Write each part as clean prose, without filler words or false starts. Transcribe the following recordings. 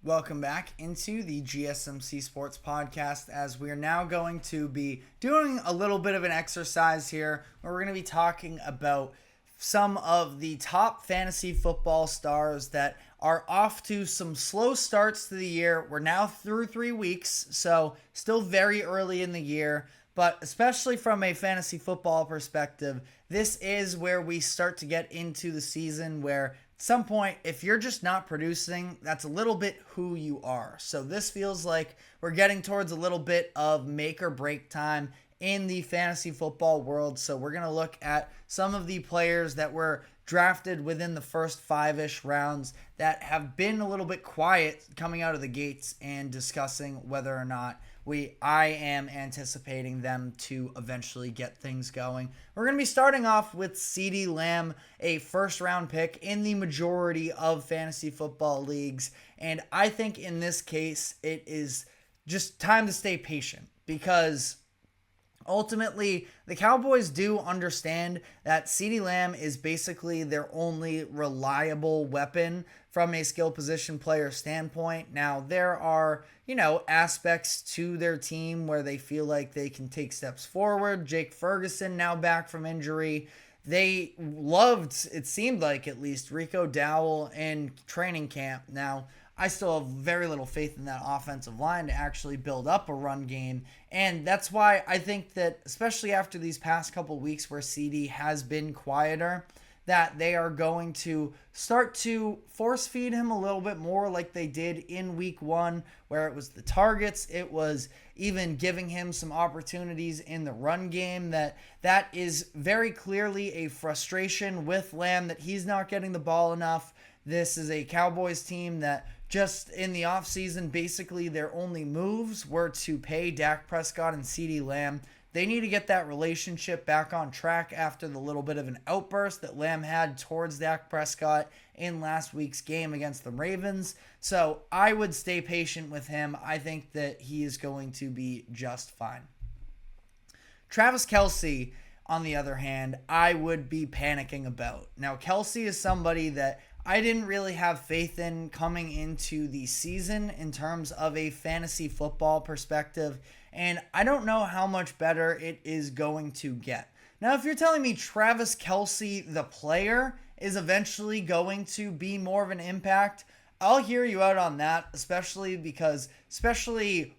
Welcome back into the GSMC Sports Podcast, as we are now going to be doing a little bit of an exercise here where we're going to be talking about some of the top fantasy football stars that are off to some slow starts to the year. We're now through 3 weeks, so still very early in the year, but especially from a fantasy football perspective, this is where we start to get into the season where at some point, if you're just not producing, that's a little bit who you are. So this feels like we're getting towards a little bit of make or break time in the fantasy football world. So we're going to look at some of the players that were drafted within the first 5-ish rounds that have been a little bit quiet coming out of the gates, and discussing whether or not I am anticipating them to eventually get things going. We're going to be starting off with CeeDee Lamb, a first-round pick in the majority of fantasy football leagues. And I think in this case, it is just time to stay patient, because ultimately, the Cowboys do understand that CeeDee Lamb is basically their only reliable weapon from a skill position player standpoint. Now, there are, aspects to their team where they feel like they can take steps forward. Jake Ferguson now back from injury. They loved, it seemed like at least, Rico Dowell in training camp. Now, I still have very little faith in that offensive line to actually build up a run game. And that's why I think that, especially after these past couple weeks where CD has been quieter, that they are going to start to force feed him a little bit more like they did in week 1, where it was the targets. It was even giving him some opportunities in the run game. That is very clearly a frustration with Lamb, that he's not getting the ball enough. This is a Cowboys team that just in the offseason, basically their only moves were to pay Dak Prescott and CeeDee Lamb. They need to get that relationship back on track after the little bit of an outburst that Lamb had towards Dak Prescott in last week's game against the Ravens. So I would stay patient with him. I think that he is going to be just fine. Travis Kelce, on the other hand, I would be panicking about. Now, Kelce is somebody that I didn't really have faith in coming into the season in terms of a fantasy football perspective, and I don't know how much better it is going to get. Now, if you're telling me Travis Kelce, the player, is eventually going to be more of an impact, I'll hear you out on that, especially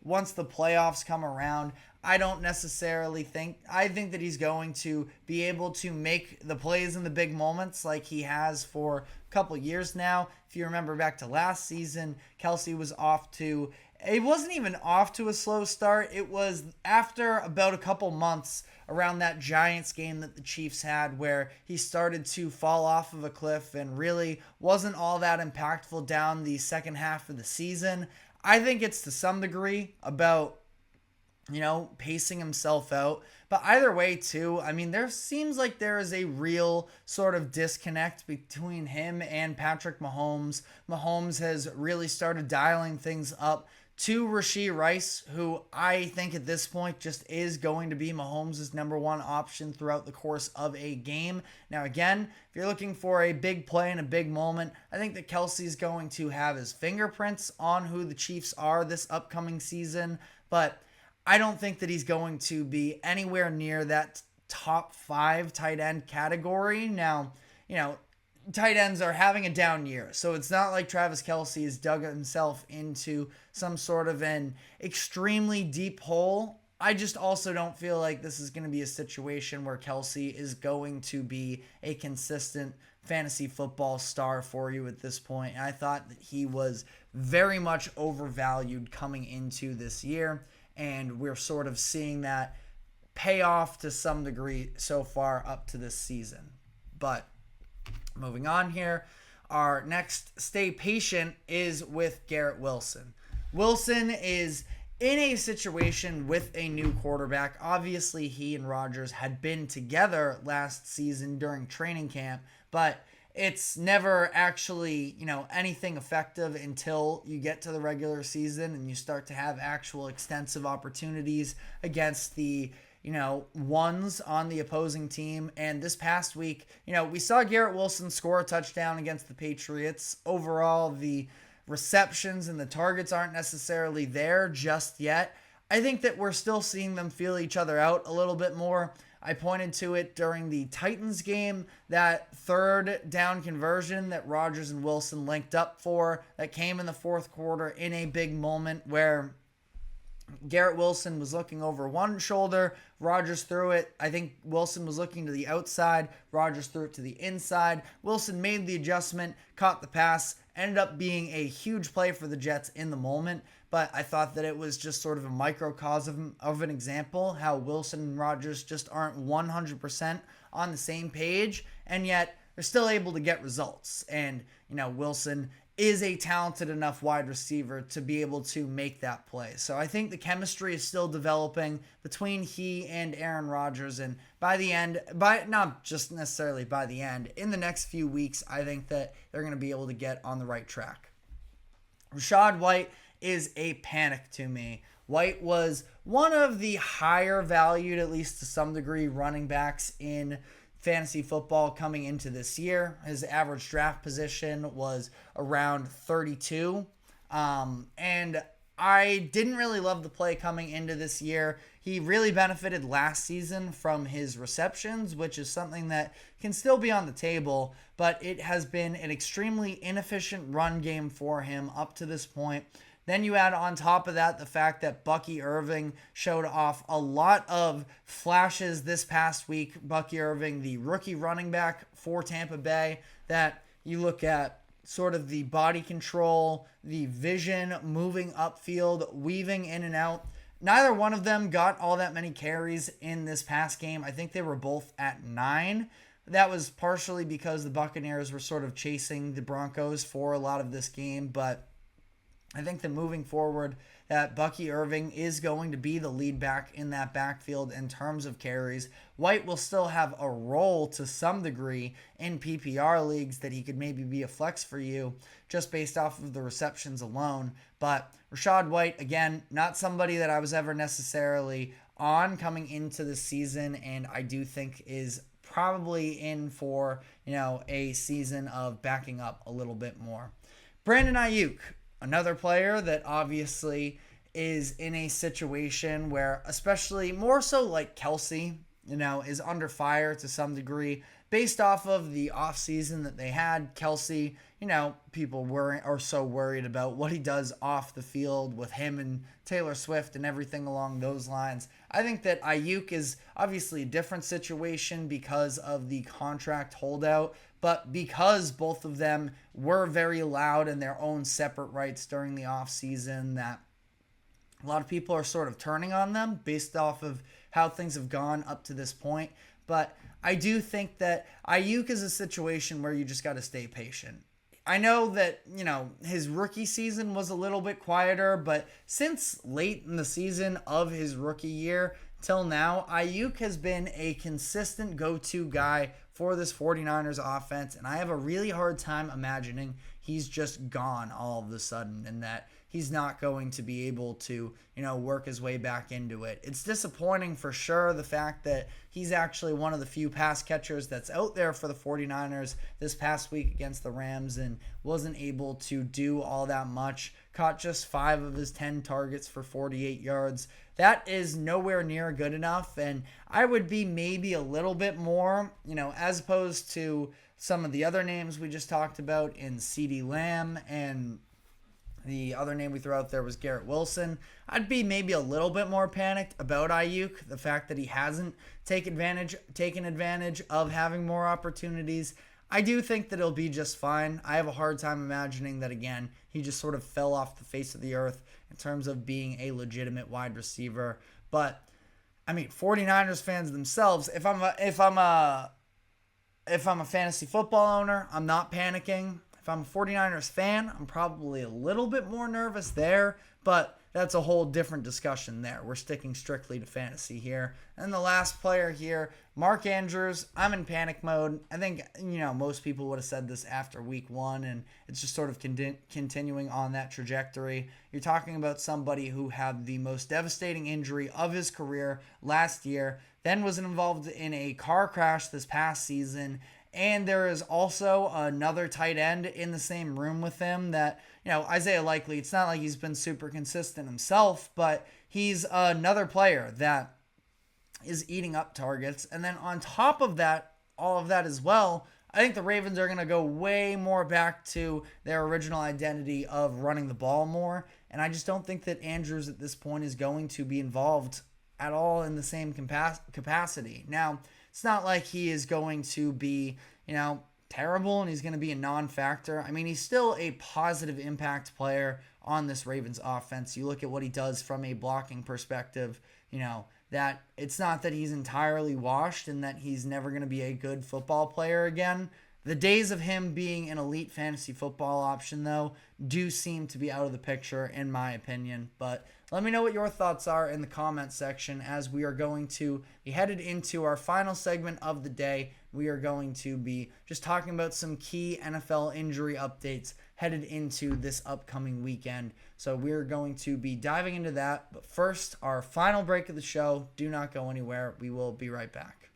once the playoffs come around. I don't necessarily think that he's going to be able to make the plays in the big moments like he has for a couple years now. If you remember back to last season, Kelce was it wasn't even off to a slow start. It was after about a couple months around that Giants game that the Chiefs had, where he started to fall off of a cliff and really wasn't all that impactful down the second half of the season. I think it's to some degree about pacing himself out. But either way, too, there seems like there is a real sort of disconnect between him and Patrick Mahomes. Mahomes has really started dialing things up to Rashee Rice, who I think at this point just is going to be Mahomes' number one option throughout the course of a game. Now, again, if you're looking for a big play and a big moment, I think that Kelce's going to have his fingerprints on who the Chiefs are this upcoming season, but I don't think that he's going to be anywhere near that top 5 tight end category. Now, tight ends are having a down year, so it's not like Travis Kelce has dug himself into some sort of an extremely deep hole. I just also don't feel like this is going to be a situation where Kelce is going to be a consistent fantasy football star for you at this point. And I thought that he was very much overvalued coming into this year, and we're sort of seeing that pay off to some degree so far up to this season. But moving on here, our next stay patient is with Garrett Wilson. Wilson is in a situation with a new quarterback. Obviously, he and Rodgers had been together last season during training camp, but it's never actually, anything effective until you get to the regular season and you start to have actual extensive opportunities against the ones on the opposing team. And this past week, we saw Garrett Wilson score a touchdown against the Patriots. Overall, the receptions and the targets aren't necessarily there just yet, I think that we're still seeing them feel each other out a little bit more. I pointed to it during the Titans game, that third down conversion that Rodgers and Wilson linked up for that came in the fourth quarter in a big moment where Garrett Wilson was looking over one shoulder. Rodgers threw it. I think Wilson was looking to the outside. Rodgers threw it to the inside. Wilson made the adjustment, caught the pass, ended up being a huge play for the Jets in the moment. But I thought that it was just sort of a microcosm of an example how Wilson and Rodgers just aren't 100% on the same page, and yet they're still able to get results. And, Wilson is a talented enough wide receiver to be able to make that play. So I think the chemistry is still developing between he and Aaron Rodgers. And by the end, not just necessarily by the end, in the next few weeks, I think that they're going to be able to get on the right track. Rachaad White is a panic to me. White was one of the higher valued, at least to some degree, running backs in fantasy football coming into this year. His average draft position was around 32. And I didn't really love the play coming into this year. He really benefited last season from his receptions, which is something that can still be on the table, but it has been an extremely inefficient run game for him up to this point. Then you add on top of that the fact that Bucky Irving showed off a lot of flashes this past week. Bucky Irving, the rookie running back for Tampa Bay, that you look at sort of the body control, the vision, moving upfield, weaving in and out. Neither one of them got all that many carries in this past game. I think they were both at 9. That was partially because the Buccaneers were sort of chasing the Broncos for a lot of this game, but I think that moving forward, that Bucky Irving is going to be the lead back in that backfield in terms of carries. White will still have a role to some degree in PPR leagues that he could maybe be a flex for you just based off of the receptions alone. But Rachaad White, again, not somebody that I was ever necessarily on coming into the season, and I do think is probably in for, a season of backing up a little bit more. Brandon Ayuk, another player that obviously is in a situation where, especially more so like Kelce, is under fire to some degree based off of the offseason that they had. Kelce, people are so worried about what he does off the field with him and Taylor Swift and everything along those lines. I think that Ayuk is obviously a different situation because of the contract holdout, but because both of them were very loud in their own separate rights during the offseason, that a lot of people are sort of turning on them based off of how things have gone up to this point. But I do think that Ayuk is a situation where you just got to stay patient. I know that, his rookie season was a little bit quieter, but since late in the season of his rookie year till now, Ayuk has been a consistent go-to guy for this 49ers offense, and I have a really hard time imagining he's just gone all of a sudden and that he's not going to be able to, work his way back into it. It's disappointing for sure, the fact that he's actually one of the few pass catchers that's out there for the 49ers this past week against the Rams and wasn't able to do all that much. Caught just 5 of his 10 targets for 48 yards. That is nowhere near good enough, and I would be maybe a little bit more, as opposed to some of the other names we just talked about in CeeDee Lamb, and the other name we threw out there was Garrett Wilson. I'd be maybe a little bit more panicked about Ayuk, the fact that he hasn't taken advantage of having more opportunities. I do think that it'll be just fine. I have a hard time imagining that, again, he just sort of fell off the face of the earth in terms of being a legitimate wide receiver. But, 49ers fans themselves, if I'm a fantasy football owner, I'm not panicking. If I'm a 49ers fan, I'm probably a little bit more nervous there, but that's a whole different discussion there. We're sticking strictly to fantasy here. And the last player here, Mark Andrews. I'm in panic mode. I think, most people would have said this after week 1, and it's just sort of continuing on that trajectory. You're talking about somebody who had the most devastating injury of his career last year, then was involved in a car crash this past season, And there is also another tight end in the same room with him that, Isaiah Likely, it's not like he's been super consistent himself, but he's another player that is eating up targets. And then on top of that, all of that as well, I think the Ravens are going to go way more back to their original identity of running the ball more. And I just don't think that Andrews at this point is going to be involved at all in the same capacity. Now, it's not like he is going to be, terrible and he's going to be a non-factor. I mean, he's still a positive impact player on this Ravens offense. You look at what he does from a blocking perspective, that it's not that he's entirely washed and that he's never going to be a good football player again. The days of him being an elite fantasy football option, though, do seem to be out of the picture, in my opinion. But let me know what your thoughts are in the comment section, as we are going to be headed into our final segment of the day. We are going to be just talking about some key NFL injury updates headed into this upcoming weekend. So we're going to be diving into that. But first, our final break of the show. Do not go anywhere. We will be right back.